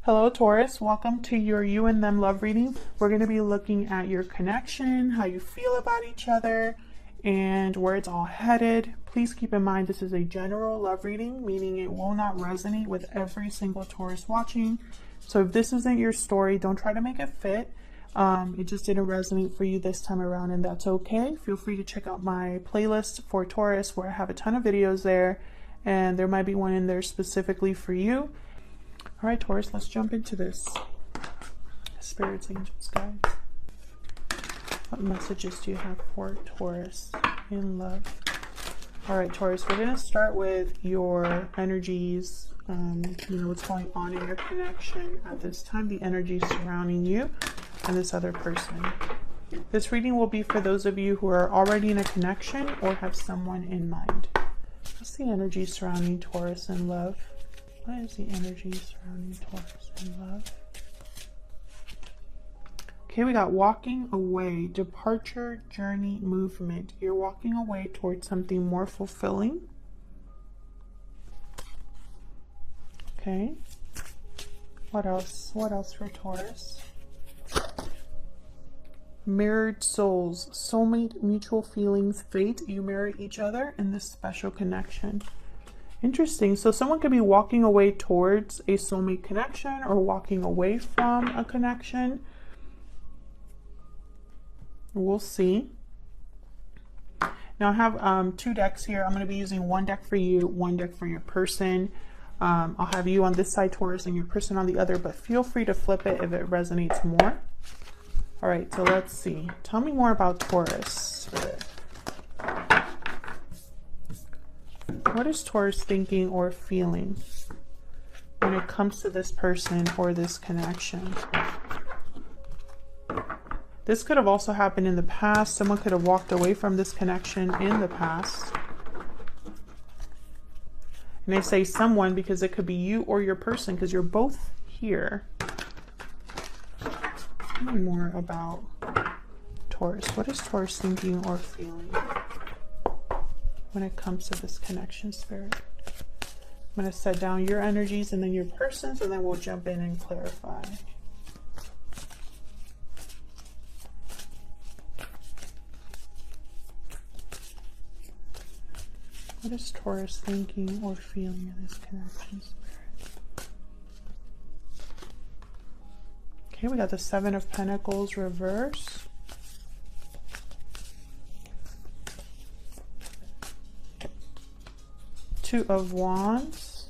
Hello Taurus, welcome to your you and them love reading. We're going to be looking at your connection, how you feel about each other, and where it's all headed. Please keep in mind this is a general love reading, meaning it will not resonate with every single Taurus watching. So if this isn't your story, don't try to make it fit. It just didn't resonate for you this time around, and that's okay. Feel free to check out my playlist for Taurus where I have a ton of videos there, and there might be one in there specifically for you. All right, Taurus, let's jump into this. Spirits, angels, guides. What messages do you have for Taurus in love? All right, Taurus, we're going to start with your energies, what's going on in your connection at this time, the energies surrounding you and this other person. This reading will be for those of you who are already in a connection or have someone in mind. What's the energy surrounding Taurus in love? What is the energy surrounding Taurus in love? Okay, we got walking away, departure, journey, movement. You're walking away towards something more fulfilling. Okay. What else? What else for Taurus? Mirrored souls, soulmate, mutual feelings, fate. You mirror each other in this special connection. Interesting. So someone could be walking away towards a soulmate connection or walking away from a connection. We'll see. Now I have two decks here. I'm going to be using one deck for you, one deck for your person. I'll have you on this side, Taurus, and your person on the other, but feel free to flip it if it resonates more. All right, so let's see. Tell me more about Taurus. What is Taurus thinking or feeling when it comes to this person or this connection? This could have also happened in the past. Someone could have walked away from this connection in the past. And I say someone because it could be you or your person because you're both here. Tell me more about Taurus. What is Taurus thinking or feeling when it comes to this connection, Spirit? I'm going to set down your energies and then your person's, and then we'll jump in and clarify. What is Taurus thinking or feeling in this connection, Spirit? Okay, we got the Seven of Pentacles reverse. Two of Wands.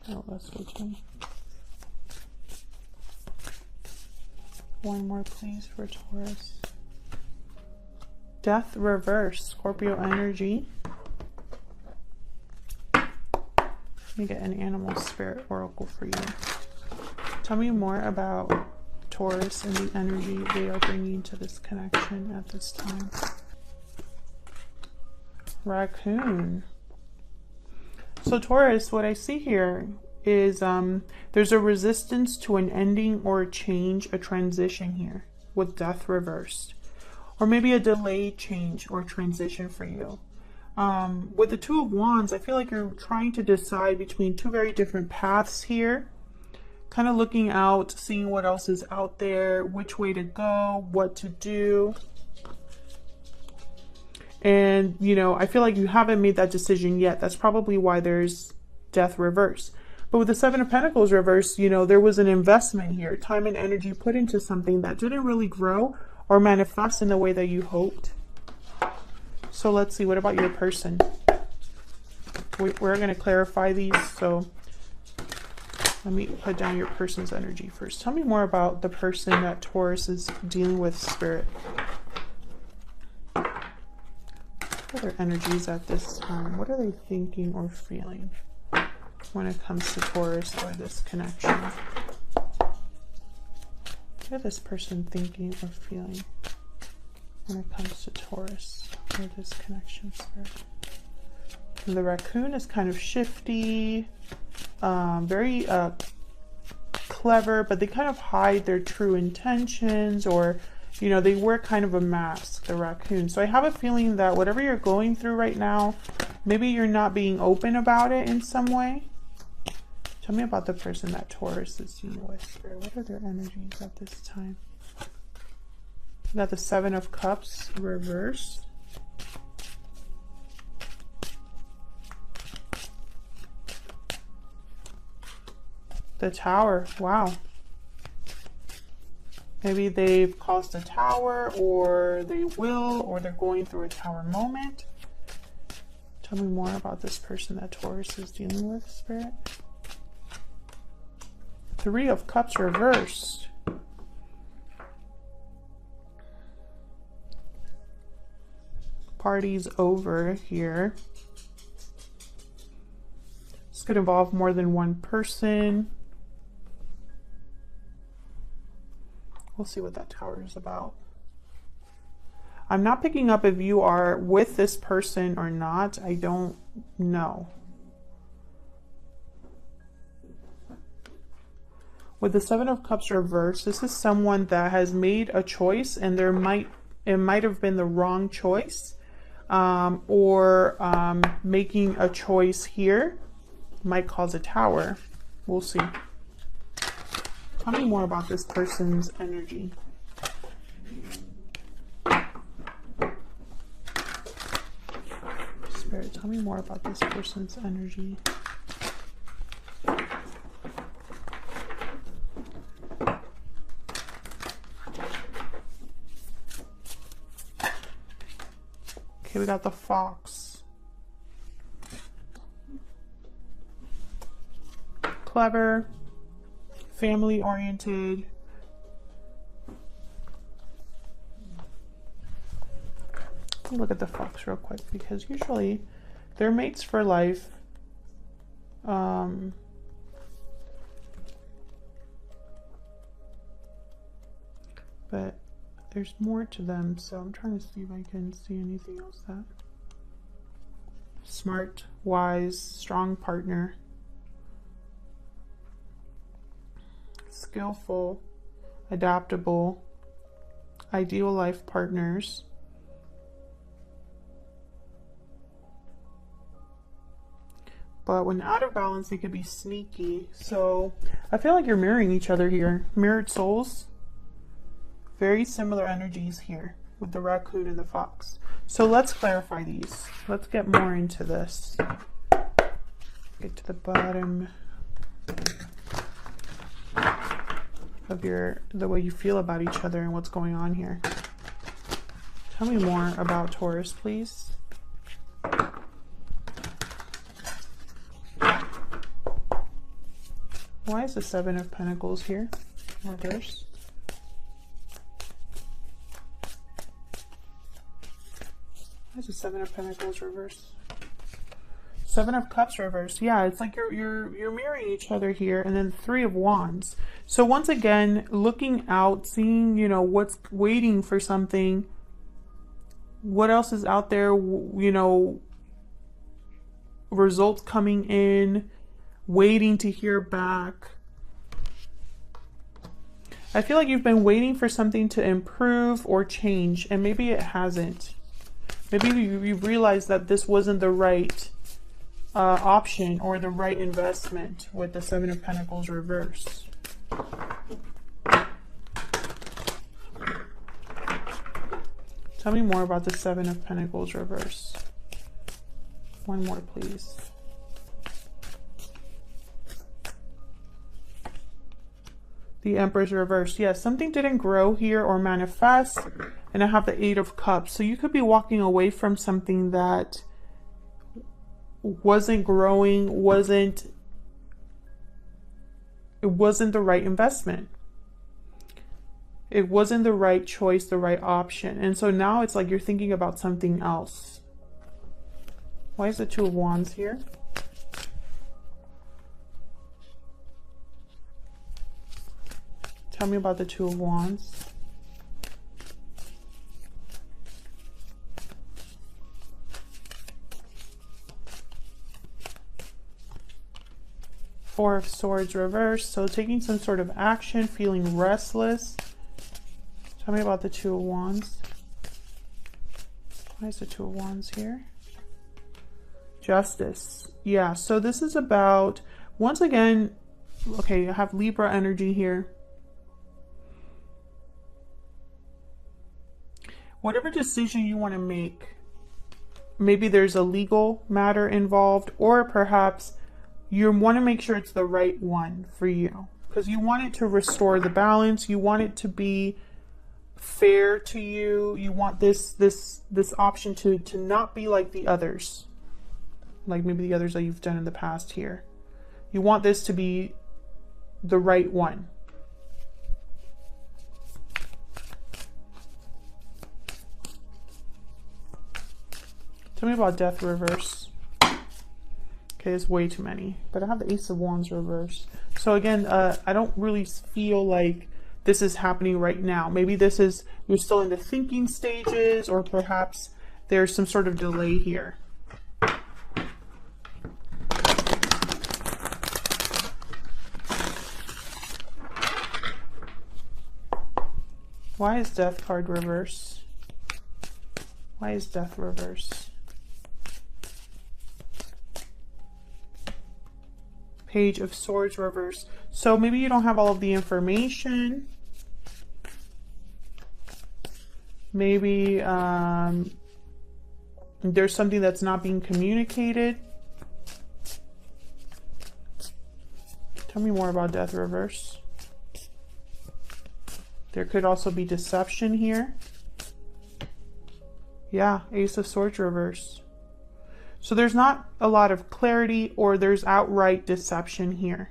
Oh, that's open. One more, please, for Taurus. Death reverse, Scorpio energy. Let me get an animal spirit oracle for you. Tell me more about Taurus and the energy they are bringing to this connection at this time. Raccoon. So Taurus, what I see here is there's a resistance to an ending or a change, a transition here with death reversed. Or maybe a delayed change or transition for you. With the Two of Wands, I feel like you're trying to decide between two very different paths here. Kind of looking out, seeing what else is out there, which way to go, what to do. And, I feel like you haven't made that decision yet. That's probably why there's death reverse. But with the Seven of Pentacles reverse, there was an investment here, time and energy put into something that didn't really grow or manifest in the way that you hoped. So let's see, what about your person? We're going to clarify these, so let me put down your person's energy first. Tell me more about the person that Taurus is dealing with, Spirit. What are their energies at this time? What are they thinking or feeling when it comes to Taurus or this connection? What is this person thinking or feeling when it comes to Taurus or this connection, Spirit? And the raccoon is kind of shifty, very clever, but they kind of hide their true intentions, or they wear kind of a mask, the raccoon. So I have a feeling that whatever you're going through right now, maybe you're not being open about it in some way. Tell me about the person that Taurus is dealing with, Spirit. What are their energies at this time? We got the Seven of Cups reversed. The Tower. Wow. Maybe they've caused a tower, or they will, or they're going through a tower moment. Tell me more about this person that Taurus is dealing with, Spirit. Three of Cups reversed. Party's over here. This could involve more than one person. We'll see what that tower is about. I'm not picking up if you are with this person or not. I don't know. With the Seven of Cups reversed, this is someone that has made a choice, and it might have been the wrong choice, or making a choice here might cause a tower. We'll see. Tell me more about this person's energy. Spirit, tell me more about this person's energy. Okay, we got the Fox. Clever. Family oriented. Let me look at the Fox real quick, because usually they're mates for life. But there's more to them, so I'm trying to see if I can see anything else. That smart, wise, strong partner. Skillful, adaptable, ideal life partners. But when out of balance, they could be sneaky. So I feel like you're mirroring each other here. Mirrored souls. Very similar energies here with the raccoon and the fox. So let's clarify these. Let's get more into this. Get to the bottom of the way you feel about each other and what's going on here. Tell me more about Taurus, please. Why is the Seven of Pentacles here? Reverse. Why is the Seven of Pentacles reverse? Seven of Cups reverse. Yeah, it's like you're mirroring each other here. And then Three of Wands. So once again, looking out, seeing, you know, what's waiting for something. What else is out there, you know, results coming in, waiting to hear back. I feel like you've been waiting for something to improve or change, and maybe it hasn't. Maybe you realized that this wasn't the right option or the right investment with the Seven of Pentacles reverse. Tell me more about the Seven of Pentacles reverse. One more, please. The Empress reverse. Yes, something didn't grow here or manifest. And I have the Eight of Cups. So you could be walking away from something that wasn't growing, it wasn't the right investment. It wasn't the right choice, the right option. And so now it's like you're thinking about something else. Why is the Two of Wands here? Tell me about the Two of Wands. Four of Swords reversed. So taking some sort of action, feeling restless. Tell me about the Two of Wands. Why is the Two of Wands here? Justice. Yeah, so this is about Once again, okay, I have Libra energy here. Whatever decision you want to make, maybe there's a legal matter involved, or perhaps you want to make sure it's the right one for you, because you want it to restore the balance. You want it to be fair to you. You want this option to not be like the others, like maybe the others that you've done in the past here. You want this to be the right one. Tell me about death reverse. Okay, it's way too many, but I have the Ace of Wands reverse. So again, I don't really feel like this is happening right now. Maybe this is, you're still in the thinking stages, or perhaps there's some sort of delay here. Why is death card reverse? Why is death reverse? Page of Swords reverse. So maybe you don't have all of the information. Maybe there's something that's not being communicated. Tell me more about death reverse. There could also be deception here. Yeah, Ace of Swords reverse. So there's not a lot of clarity, or there's outright deception here.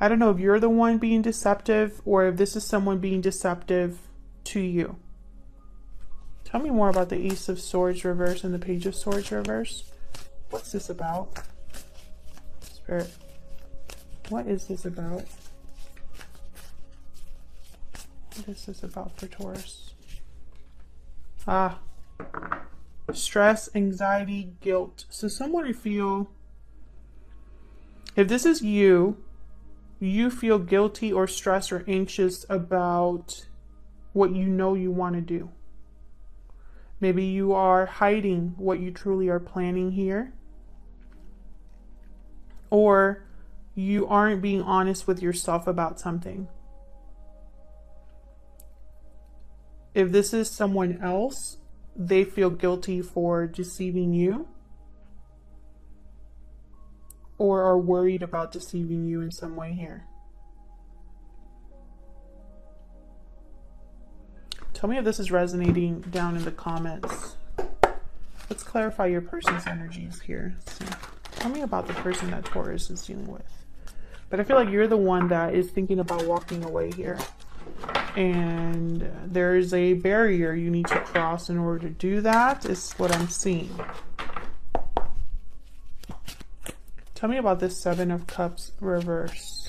I don't know if you're the one being deceptive, or if this is someone being deceptive to you. Tell me more about the Ace of Swords reverse and the Page of Swords reverse. What's this about? Spirit, what is this about? What is this about for Taurus? Ah. Stress, anxiety, guilt. So someone, I feel, if this is you, you feel guilty or stressed or anxious about what you know you want to do. Maybe you are hiding what you truly are planning here. Or you aren't being honest with yourself about something. If this is someone else, they feel guilty for deceiving you, or are worried about deceiving you in some way here. Tell me if this is resonating down in the comments. Let's clarify your person's energies here. So, tell me about the person that Taurus is dealing with. But I feel like you're the one that is thinking about walking away here. And there's a barrier you need to cross in order to do that, is what I'm seeing. Tell me about this Seven of Cups reverse.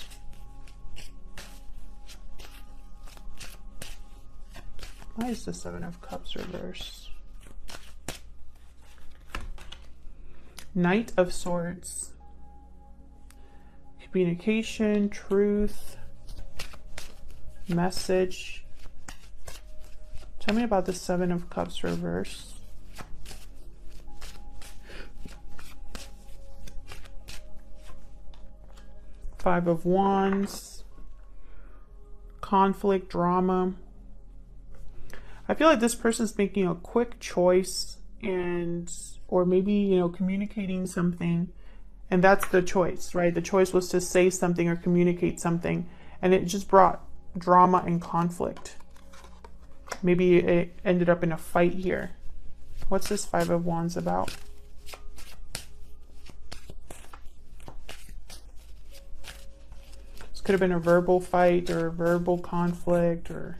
Why is the Seven of Cups reverse? Knight of Swords. Communication, truth, message. Tell me about the Seven of Cups reverse. Five of Wands. Conflict, drama. I feel like this person's making a quick choice, and or maybe, you know, communicating something, and that's the choice, right? The choice was to say something or communicate something, and it just brought drama and conflict. Maybe it ended up in a fight here. What's this Five of Wands about? This could have been a verbal fight or a verbal conflict, or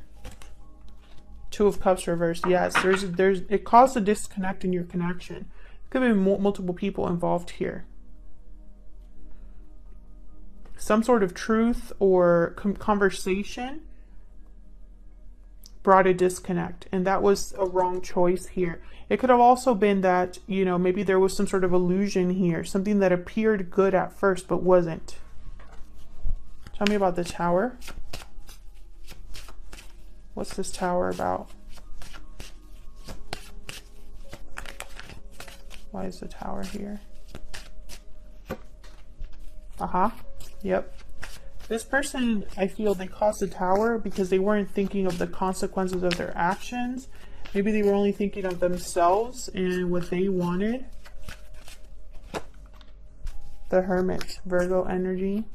Two of Cups reversed. Yes, there's it caused a disconnect in your connection. Could have been multiple people involved here. Some sort of truth or conversation brought a disconnect, and that was a wrong choice here. It could have also been that, you know, maybe there was some sort of illusion here, something that appeared good at first but wasn't. Tell me about the Tower. What's this Tower about? Why is the Tower here? Yep. This person, I feel they caused the Tower because they weren't thinking of the consequences of their actions. Maybe they were only thinking of themselves and what they wanted. The Hermit, Virgo energy.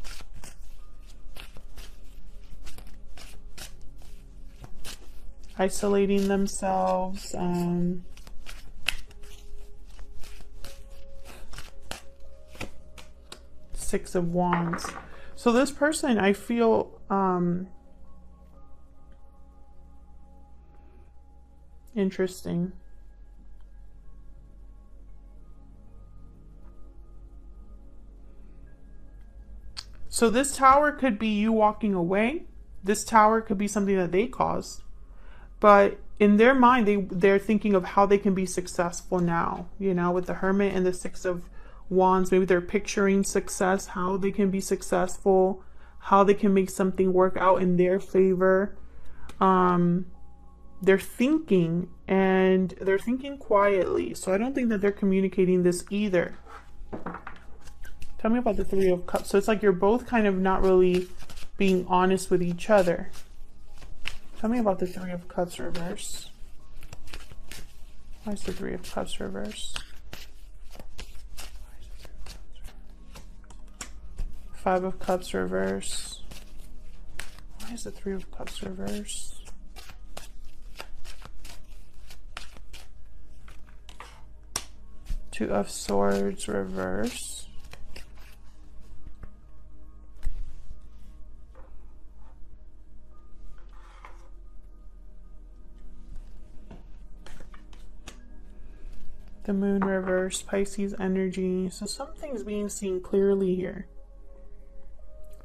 Isolating themselves. Six of Wands. So this person, I feel interesting. So this Tower could be you walking away. This Tower could be something that they caused. But in their mind, they're thinking of how they can be successful now. You know, with the Hermit and the Six of Wands, maybe they're picturing success, how they can be successful, how they can make something work out in their favor. They're thinking, and they're thinking quietly. So I don't think that they're communicating this either. Tell me about the Three of Cups. So it's like you're both kind of not really being honest with each other. Tell me about the Three of Cups reverse. Why is the Three of Cups reverse? Five of Cups reverse. Why is the Three of Cups reverse? Two of Swords reverse. The Moon reverse, Pisces energy. So something's being seen clearly here.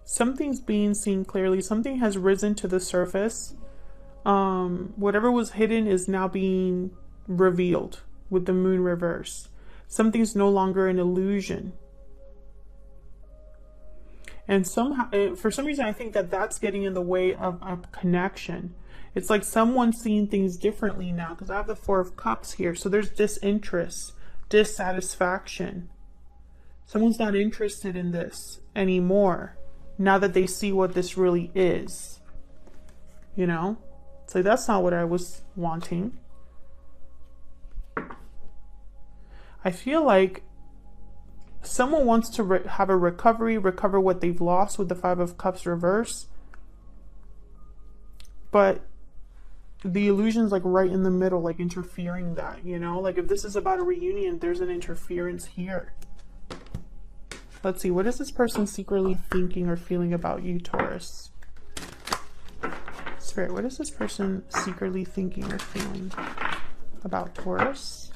Something's being seen clearly. Something has risen to the surface. Whatever was hidden is now being revealed with the Moon reverse. Something's no longer an illusion. And somehow, for some reason, I think that that's getting in the way of a connection. It's like someone's seeing things differently now, because I have the Four of Cups here. So there's disinterest, dissatisfaction. Someone's not interested in this anymore now that they see what this really is. You know? It's like, that's not what I was wanting. I feel like someone wants to have a recover what they've lost with the Five of Cups reverse. But the illusion's like right in the middle, like interfering that, you know? Like if this is about a reunion, there's an interference here. Let's see, what is this person secretly thinking or feeling about you, Taurus? Spirit, what is this person secretly thinking or feeling about Taurus?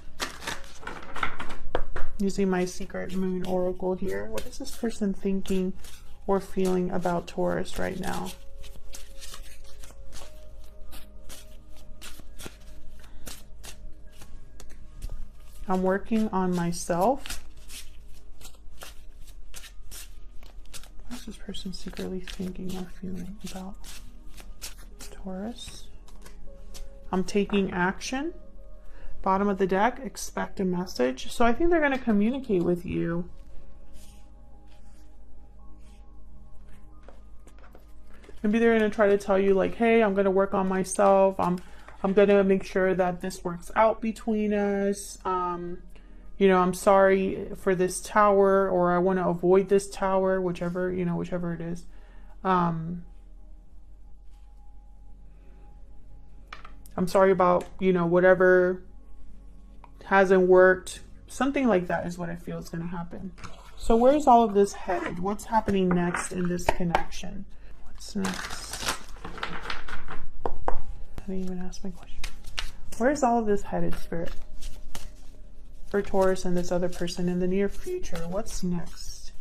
Using my secret moon oracle here. What is this person thinking or feeling about Taurus right now? I'm working on myself. What is this person secretly thinking or feeling about Taurus? I'm taking action. Bottom of the deck, expect a message. So I think they're going to communicate with you. Maybe they're going to try to tell you like, hey, I'm going to work on myself. I'm going to make sure that this works out between us. You know, I'm sorry for this tower, or I want to avoid this tower, whichever, you know, whichever it is. I'm sorry about, you know, whatever hasn't worked. Something like that is what I feel is going to happen. So where's all of this headed? What's happening next in this connection? What's next? I didn't even ask my question. Where's all of this headed, Spirit? For Taurus and this other person in the near future. What's next?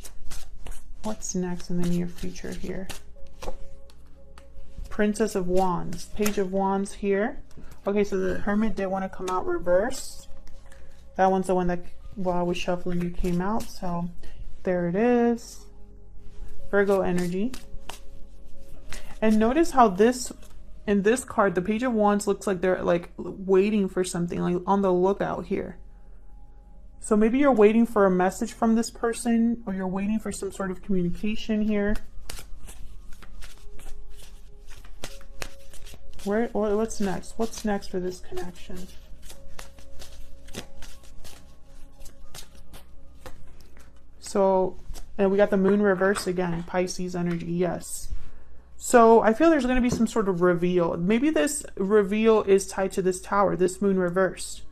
What's next in the near future here? Princess of Wands. Page of Wands here. Okay, so the Hermit did want to come out reversed. That one's the one that, while I was shuffling, it came out. So there it is. Virgo energy. And notice how this, in this card, the Page of Wands looks like they're like waiting for something, like on the lookout here. So maybe you're waiting for a message from this person, or you're waiting for some sort of communication here. What's next? What's next for this connection? So, and we got the moon reverse again, Pisces energy, yes. So I feel there's going to be some sort of reveal. Maybe this reveal is tied to this tower. This moon reversed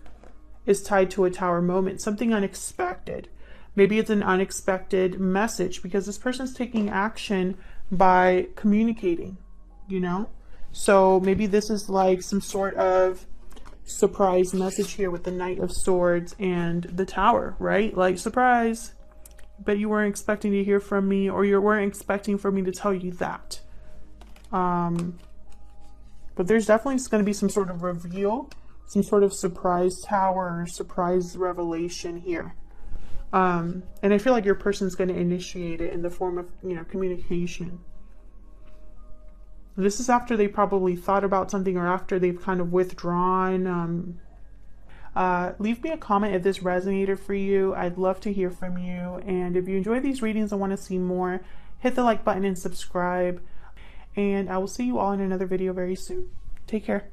is tied to a tower moment, something unexpected. Maybe it's an unexpected message because this person's taking action by communicating, you know? So maybe this is like some sort of surprise message here with the Knight of Swords and the Tower, right? Like, surprise, but you weren't expecting to hear from me, or you weren't expecting for me to tell you that. But there's definitely going to be some sort of reveal, some sort of surprise tower, or surprise revelation here. And I feel like your person's going to initiate it in the form of, you know, communication. This is after they probably thought about something, or after they've kind of withdrawn. Leave me a comment if this resonated for you. I'd love to hear from you. And if you enjoy these readings and want to see more, hit the like button and subscribe. And I will see you all in another video very soon. Take care.